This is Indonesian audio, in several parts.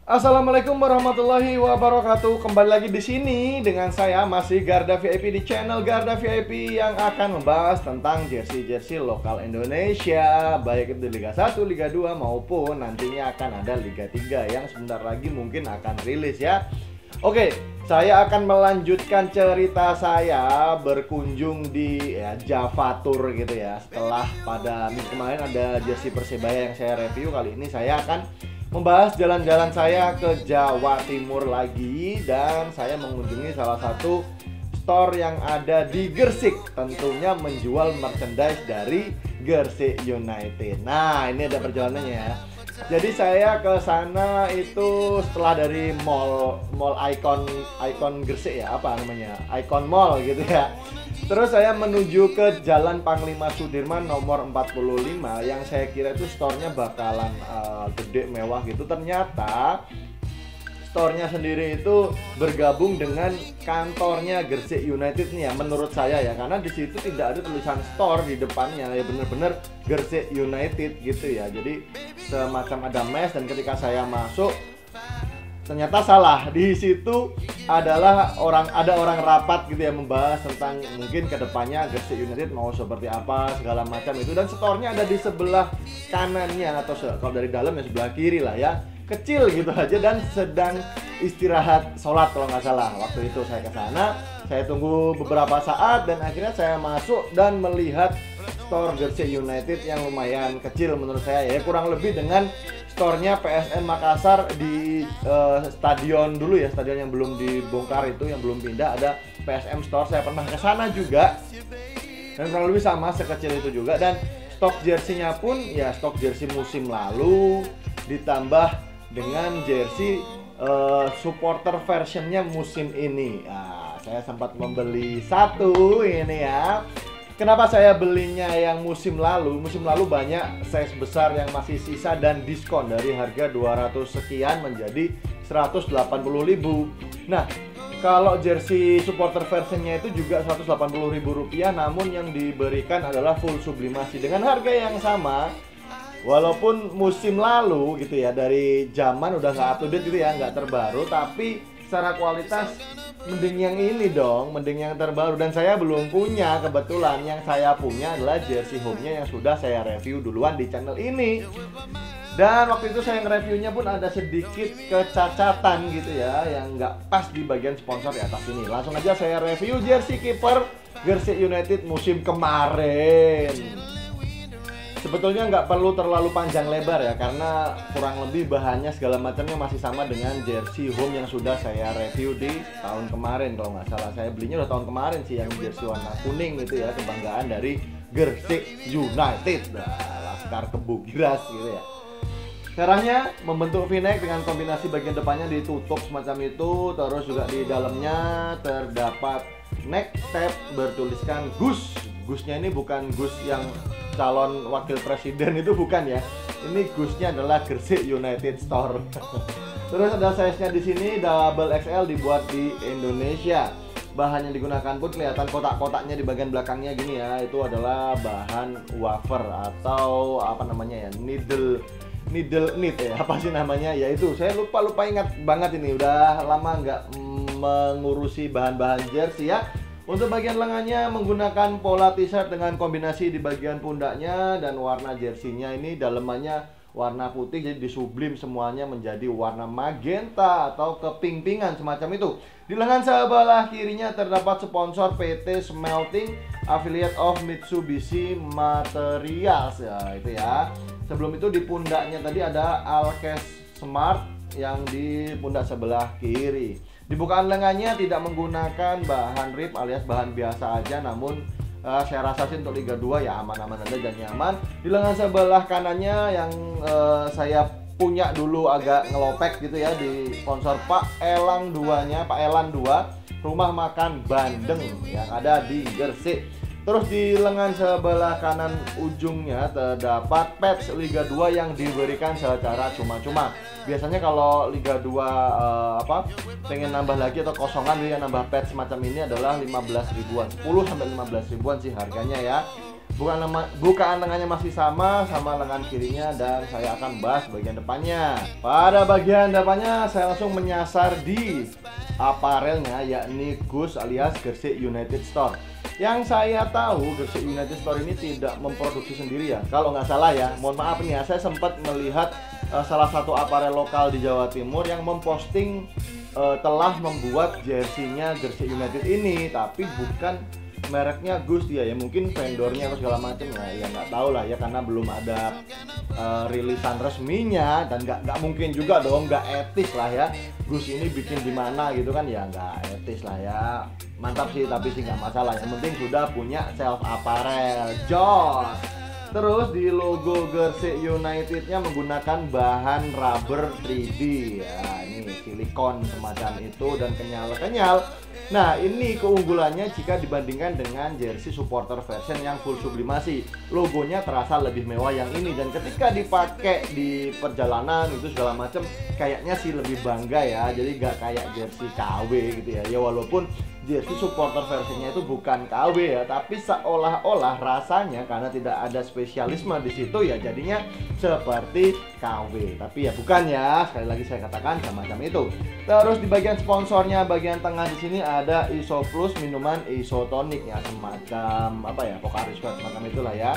Assalamualaikum warahmatullahi wabarakatuh. Kembali lagi di sini dengan saya masih Garda VIP di channel Garda VIP yang akan membahas tentang jersey-jersey lokal Indonesia, baik itu Liga 1, Liga 2 maupun nantinya akan ada Liga 3 yang sebentar lagi mungkin akan rilis ya. Oke, saya akan melanjutkan cerita saya berkunjung di Java Tour gitu ya. Setelah pada minggu kemarin ada jersey Persebaya yang saya review, kali ini saya akan membahas jalan-jalan saya ke Jawa Timur lagi, dan saya mengunjungi salah satu store yang ada di Gresik, tentunya menjual merchandise dari Gresik United. Nah, ini ada perjalanannya ya. Jadi saya ke sana itu setelah dari mall Icon Gresik ya, apa namanya? Icon Mall gitu ya. Terus saya menuju ke Jalan Panglima Sudirman nomor 45 yang saya kira itu store-nya bakalan gede mewah gitu. Ternyata store-nya sendiri itu bergabung dengan kantornya Gresik United nih ya, menurut saya ya, karena di situ tidak ada tulisan store di depannya ya, bener-bener Gresik United gitu ya. Jadi semacam ada mes, dan ketika saya masuk ternyata salah. Di situ adalah ada orang rapat gitu ya, membahas tentang mungkin kedepannya Gresik United mau seperti apa segala macam itu, dan store-nya ada di sebelah kanannya, atau kalau dari dalam ya sebelah kiri lah ya, kecil gitu aja, dan sedang istirahat sholat kalau nggak salah. Waktu itu saya ke sana, saya tunggu beberapa saat, dan akhirnya saya masuk dan melihat store Gresik United yang lumayan kecil menurut saya ya, kurang lebih dengan store-nya PSM Makassar di stadion dulu ya, stadion yang belum dibongkar itu, yang belum pindah, ada PSM Store. Saya pernah ke sana juga, dan kurang lebih sama, sekecil itu juga. Dan stok jersey-nya pun ya stok jersey musim lalu ditambah dengan jersey supporter versionnya musim ini. Nah, saya sempat membeli satu ini ya. Kenapa saya belinya yang musim lalu? Musim lalu banyak size besar yang masih sisa dan diskon dari harga 200 sekian menjadi 180.000. Nah, kalau jersey supporter versionnya itu juga 180.000 rupiah, namun yang diberikan adalah full sublimasi dengan harga yang sama. Walaupun musim lalu gitu ya, dari zaman udah nggak up to date gitu ya, nggak terbaru, tapi secara kualitas mending yang ini dong, mending yang terbaru. Dan saya belum punya, kebetulan yang saya punya adalah jersey home-nya yang sudah saya review duluan di channel ini. Dan waktu itu saya nge-reviewnya pun ada sedikit kecacatan gitu ya, yang nggak pas di bagian sponsor di atas ini. Langsung aja saya review jersey kiper Gresik United musim kemarin. Sebetulnya nggak perlu terlalu panjang lebar ya, karena kurang lebih bahannya segala macamnya masih sama dengan jersey home yang sudah saya review di tahun kemarin. Kalau nggak salah saya belinya udah tahun kemarin sih, yang jersey warna kuning gitu ya, kebanggaan dari Gresik United, Laskar Kebo Giras gitu ya. Caranya membentuk V-neck dengan kombinasi bagian depannya ditutup semacam itu, terus juga di dalamnya terdapat neck tab bertuliskan Gus. Gusnya ini bukan Gus yang calon wakil presiden itu, bukan ya. Ini Gusnya adalah Gresik United Store. Terus ada size-nya di sini double XL, dibuat di Indonesia. Bahan yang digunakan pun kelihatan kotak-kotaknya di bagian belakangnya gini ya. Itu adalah bahan wafer atau apa namanya ya, needle knit ya, apa sih namanya ya, itu saya lupa ingat banget, ini udah lama nggak mengurusi bahan-bahan jersey ya. Untuk bagian lengannya menggunakan pola t-shirt dengan kombinasi di bagian pundaknya, dan warna jersey-nya ini dalemannya warna putih, jadi disublim semuanya menjadi warna magenta atau keping-pingan semacam itu. Di lengan sebelah kirinya terdapat sponsor PT Smelting, affiliate of Mitsubishi Materials ya, itu ya. Sebelum itu di pundaknya tadi ada Alkes Smart yang di pundak sebelah kiri. Di bukaan lengannya tidak menggunakan bahan rib alias bahan biasa aja, namun saya rasa sih untuk Liga 2 ya aman-aman aja dan nyaman. Di lengan sebelah kanannya yang saya punya dulu agak ngelopek gitu ya, di sponsor Pak Elang 2-nya, Pak Elan 2, rumah makan Bandeng yang ada di Gresik. Terus di lengan sebelah kanan ujungnya terdapat patch Liga 2 yang diberikan secara cuma-cuma. Biasanya kalau Liga 2 pengen nambah lagi atau kosongan dia nambah patch semacam ini adalah 15 ribuan, 10 sampai 15 ribuan sih harganya ya. bukaan lengannya masih sama lengan kirinya, dan saya akan bahas bagian depannya. Pada bagian depannya saya langsung menyasar di aparelnya, yakni Goose alias Gersik United Store. Yang saya tahu Gersik United Store ini tidak memproduksi sendiri ya, kalau nggak salah ya. Mohon maaf nih ya, saya sempat melihat salah satu aparel lokal di Jawa Timur yang memposting telah membuat jersinya Gersik United ini, tapi bukan mereknya Goose dia ya, mungkin vendornya atau segala macam ya nggak tahu lah ya, karena belum ada rilisan resminya, dan nggak mungkin juga dong, nggak etis lah ya Goose ini bikin di mana gitu kan ya, nggak etis lah ya. Mantap sih, tapi sih nggak masalah, yang penting sudah punya self apparel, jos. Terus di logo Gersik United-nya menggunakan bahan rubber 3D ya, ini silikon semacam itu dan kenyal-kenyal. Nah, ini keunggulannya jika dibandingkan dengan jersey supporter version yang full sublimasi. Logonya terasa lebih mewah yang ini, dan ketika dipakai di perjalanan itu segala macam kayaknya sih lebih bangga ya. Jadi gak kayak jersey KW gitu ya. Ya walaupun jersey supporter versinya itu bukan KW ya, tapi seolah-olah rasanya karena tidak ada spesialisme di situ ya jadinya seperti KW. Tapi ya bukan ya, sekali lagi saya katakan semacam itu. Terus di bagian sponsornya, bagian tengah di sini ada Iso Plus, minuman isotonik ya, semacam apa ya, Pocari Squad semacam itulah ya.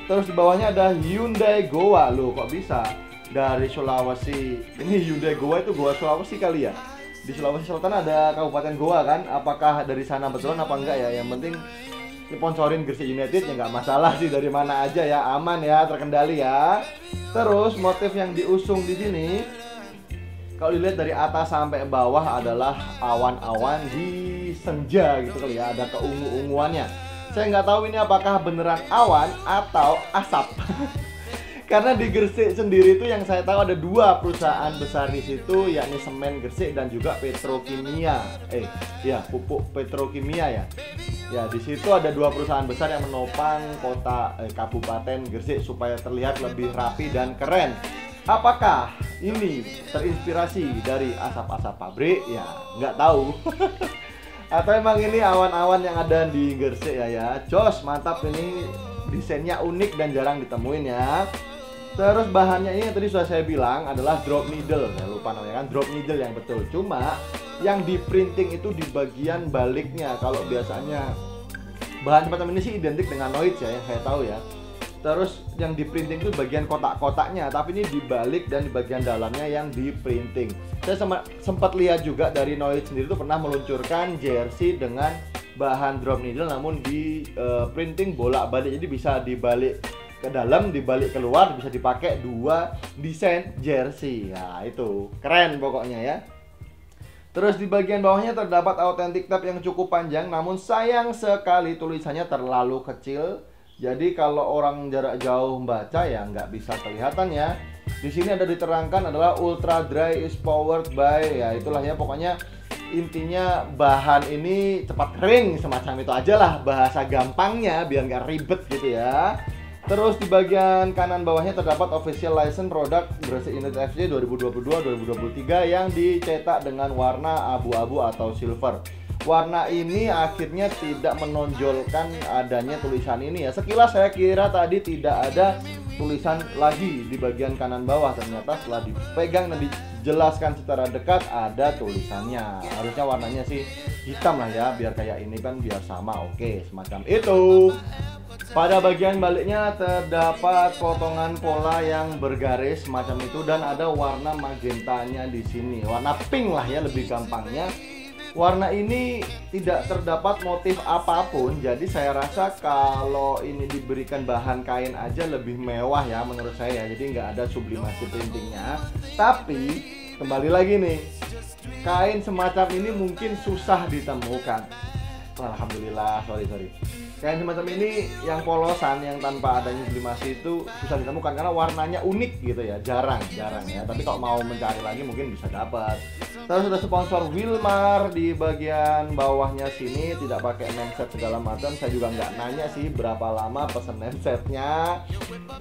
Terus di bawahnya ada Hyundai Goa. Loh, kok bisa dari Sulawesi? Ini Hyundai Goa itu Goa Sulawesi kali ya? Di Sulawesi Selatan ada Kabupaten Goa kan? Apakah dari sana betulan apa enggak ya? Yang penting sponsorin Gersik United ya nggak masalah sih, dari mana aja ya, aman ya, terkendali ya. Terus motif yang diusung di sini kalau dilihat dari atas sampai bawah adalah awan-awan di senja gitu kali ya, ada keungu-unguannya. Saya nggak tahu ini apakah beneran awan atau asap. Karena di Gersik sendiri itu yang saya tahu ada dua perusahaan besar di situ, yakni Semen Gersik dan juga Petrokimia. Pupuk Petrokimia ya. Ya, di situ ada dua perusahaan besar yang menopang kota Kabupaten Gersik supaya terlihat lebih rapi dan keren. Apakah ini terinspirasi dari asap-asap pabrik? Ya, nggak tahu. Atau emang ini awan-awan yang ada di Gersik ya. Jos, mantap, ini desainnya unik dan jarang ditemuin ya. Terus bahannya ini yang tadi sudah saya bilang adalah drop needle. Saya lupa namanya kan, drop needle yang betul. Cuma yang di printing itu di bagian baliknya. Kalau biasanya bahan semacam ini sih identik dengan noise ya, yang saya tahu ya. Terus yang di printing itu bagian kotak-kotaknya, tapi ini dibalik dan di bagian dalamnya yang di printing. Saya sempat lihat juga dari Noise sendiri itu pernah meluncurkan jersey dengan bahan drop needle namun di printing bolak-balik, jadi bisa dibalik ke dalam, dibalik keluar, bisa dipakai dua desain jersey. Ya itu keren pokoknya ya. Terus di bagian bawahnya terdapat authentic tab yang cukup panjang, namun sayang sekali tulisannya terlalu kecil. Jadi kalau orang jarak jauh membaca ya nggak bisa kelihatan ya. Di sini ada diterangkan adalah ultra dry is powered by, ya itulah ya, pokoknya intinya bahan ini cepat kering semacam itu aja lah bahasa gampangnya biar nggak ribet gitu ya. Terus di bagian kanan bawahnya terdapat official license product Gersik United FC 2022-2023 yang dicetak dengan warna abu-abu atau silver. Warna ini akhirnya tidak menonjolkan adanya tulisan ini ya. Sekilas saya kira tadi tidak ada tulisan lagi di bagian kanan bawah, ternyata setelah dipegang dan dijelaskan secara dekat ada tulisannya. Harusnya warnanya sih hitam lah ya, biar kayak ini kan biar sama. Oke, semacam itu. Pada bagian baliknya terdapat potongan pola yang bergaris semacam itu dan ada warna magentanya di sini. Warna pink lah ya lebih gampangnya. Warna ini tidak terdapat motif apapun, jadi saya rasa kalau ini diberikan bahan kain aja lebih mewah ya menurut saya. Jadi nggak ada sublimasi printingnya. Tapi kembali lagi nih, kain semacam ini mungkin susah ditemukan. Alhamdulillah, sorry. Kain semacam ini yang polosan, yang tanpa adanya sublimasi itu susah ditemukan karena warnanya unik gitu ya, jarang ya. Tapi kalau mau mencari lagi mungkin bisa dapat. Terus sudah sponsor Wilmar di bagian bawahnya sini, tidak pakai name set segala macam. Saya juga nggak nanya sih berapa lama pesen name setnya.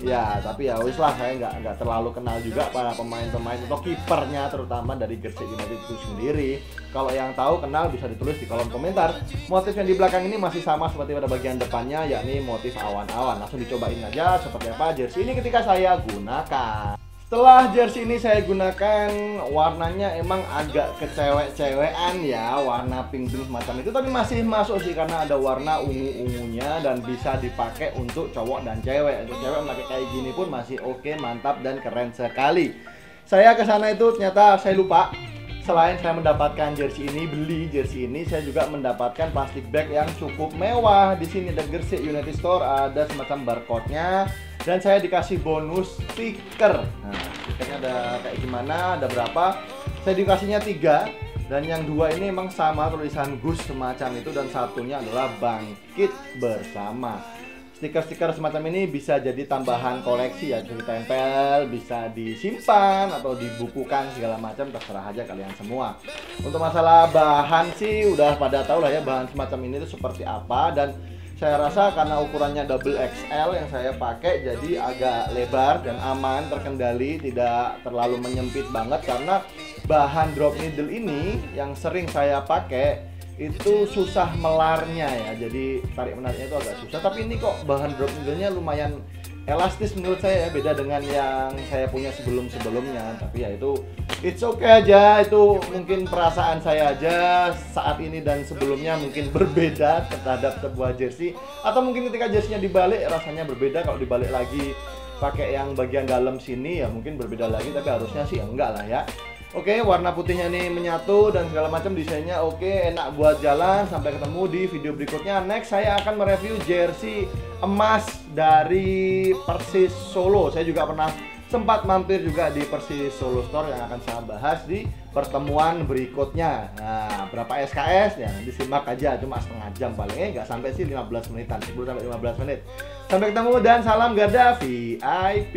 Ya, tapi ya wis lah, saya nggak terlalu kenal juga para pemain-pemain atau kipernya terutama dari Gersik United itu sendiri. Kalau yang tahu kenal bisa ditulis di kolom komentar. Motif yang di belakang ini masih sama seperti pada bagian bagian depannya yakni motif awan-awan. Langsung dicobain aja seperti apa jersey ini ketika saya gunakan. Setelah jersey ini saya gunakan, warnanya emang agak kecewek-cewekan ya, warna pink-pink semacam itu, tapi masih masuk sih karena ada warna ungu-ungunya dan bisa dipakai untuk cowok dan cewek. Untuk cewek pakai kayak gini pun masih oke, mantap dan keren sekali. Saya kesana itu ternyata saya lupa. Selain saya mendapatkan beli jersey ini, saya juga mendapatkan plastik bag yang cukup mewah. Di sini ada Gresik United Store, ada semacam barcode-nya, dan saya dikasih bonus stiker. Nah, stikernya ada kayak gimana, ada berapa? Saya dikasihnya 3, dan yang 2 ini emang sama tulisan Gus semacam itu, dan satunya adalah Bangkit Bersama. Stiker-stiker semacam ini bisa jadi tambahan koleksi ya, bisa ditempel, bisa disimpan atau dibukukan segala macam, terserah aja kalian semua. Untuk masalah bahan sih udah pada tahu lah ya bahan semacam ini tuh seperti apa, dan saya rasa karena ukurannya double XL yang saya pakai jadi agak lebar dan aman, terkendali, tidak terlalu menyempit banget karena bahan drop needle ini yang sering saya pakai itu susah melarnya ya, jadi tarik menariknya itu agak susah. Tapi ini kok bahan drop needle-nya lumayan elastis menurut saya ya, beda dengan yang saya punya sebelumnya. Tapi ya itu it's okay aja, itu mungkin perasaan saya aja saat ini dan sebelumnya mungkin berbeda terhadap sebuah jersey, atau mungkin ketika jersey-nya dibalik rasanya berbeda. Kalau dibalik lagi pakai yang bagian dalam sini ya mungkin berbeda lagi, tapi harusnya sih enggak lah ya. Oke, warna putihnya ini menyatu dan segala macam, desainnya oke, enak buat jalan. Sampai ketemu di video berikutnya. Next saya akan mereview jersey emas dari Persis Solo. Saya juga pernah sempat mampir juga di Persis Solo Store yang akan saya bahas di pertemuan berikutnya. Nah, berapa SKS ya nanti simak aja, cuma setengah jam paling, nggak sampai sih 15 menitan, 10 sampai 15 menit. Sampai ketemu dan salam Garda VIP.